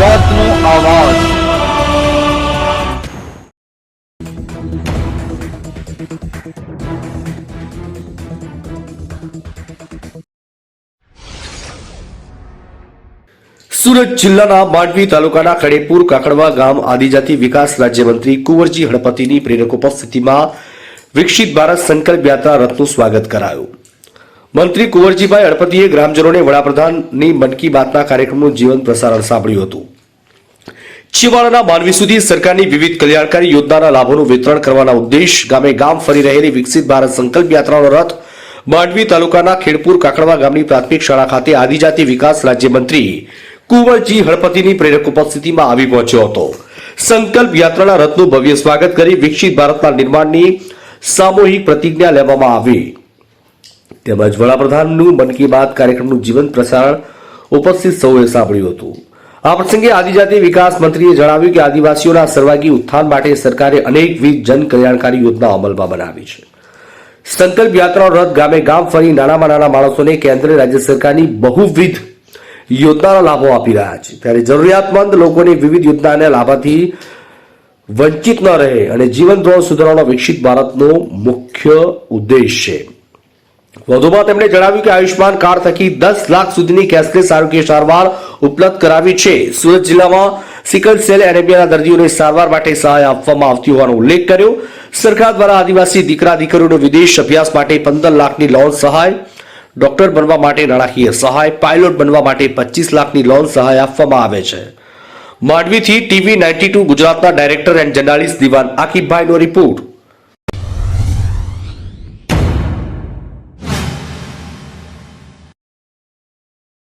ગુજરાતનો આવાજ। સુરત જિલ્લાના માંડવી તાલુકાના ખડેપુર કાકડવા ગામ આદિજાતિ વિકાસ રાજ્યમંત્રી કુંવરજી હળપતિની પ્રેરક ઉપસ્થિતિમાં વિકસિત ભારત સંકલ્પ યાત્રા રથનું સ્વાગત કરાયું। મંત્રી કુંવરજીભાઈ હળપતિએ ગ્રામજનોને વડાપ્રધાનની મન કી બાતના કાર્યક્રમનું જીવંત પ્રસારણ સાંભળ્યું હતું। છેવાડાના માનવી સુધી સરકારની વિવિધ કલ્યાણકારી યોજનાના લાભોનું વિતરણ કરવાના ઉદ્દેશ ગામે ગામ ફરી રહેલી વિકસિત ભારત સંકલ્પ યાત્રાનો રથ માંડવી તાલુકાના ખેડપુર કાકડવા ગામની પ્રાથમિક શાળા ખાતે આદિજાતિ વિકાસ રાજ્યમંત્રી કુંવરજી હળપતિની પ્રેરક ઉપસ્થિતિમાં આવી પહોંચ્યો હતો। સંકલ્પ યાત્રાના રથનું ભવ્ય સ્વાગત કરી વિકસિત ભારતના નિર્માણની સામૂહિક પ્રતિજ્ઞા લેવામાં આવી તેમજ વડાપ્રધાનનું મન કી બાત કાર્યક્રમનું જીવંત પ્રસારણ ઉપસ્થિત સૌએ સાંભળ્યું હતું। આ પ્રસંગે આદિજાતિ વિકાસ મંત્રીએ જણાવ્યું કે આદિવાસીઓના સર્વાંગી ઉત્થાન માટે સરકારે અનેકવિધ જન કલ્યાણકારી યોજનાઓ અમલમાં બનાવી છે। સંકલ્પ યાત્રાનો રથ ગામે ગામ ફરી નાનામાં નાના માણસોને કેન્દ્ર રાજ્ય સરકારની બહુવિધ યોજનાના લાભો આપી રહ્યા છે ત્યારે જરૂરિયાતમંદ લોકોની વિવિધ યોજનાના લાભથી વંચિત ન રહે અને જીવન ધોરણ સુધારવાનો વિકસિત ભારતનો મુખ્ય ઉદ્દેશ છે। વધુમાં તેમણે જણાવ્યું કે આયુષ્માન કાર્ડ થકી 10 લાખ સુધીની કેશલેસ આરોગ્ય સારવાર ઉપલબ્ધ કરાવી છે। સુરત જિલ્લામાં સિકલ સેલ એનેમિયાના દર્દીઓને સારવાર માટે સહાય આપવામાં આવતી હોવાનો ઉલ્લેખ કર્યો। સરકાર દ્વારા આદિવાસી દીકરા દીકરીઓને વિદેશ અભ્યાસ માટે 15 લાખની લોન સહાય, ડોક્ટર બનવા માટે નાણાકીય સહાય, પાયલોટ બનવા માટે 25 લાખની લોન સહાય આપવામાં આવે છે। માંડવીથી TV 92 ગુજરાતના ડાયરેક્ટર એન્ડ જર્નાલિસ્ટ દિવાન આકિબભાઈનો રિપોર્ટ।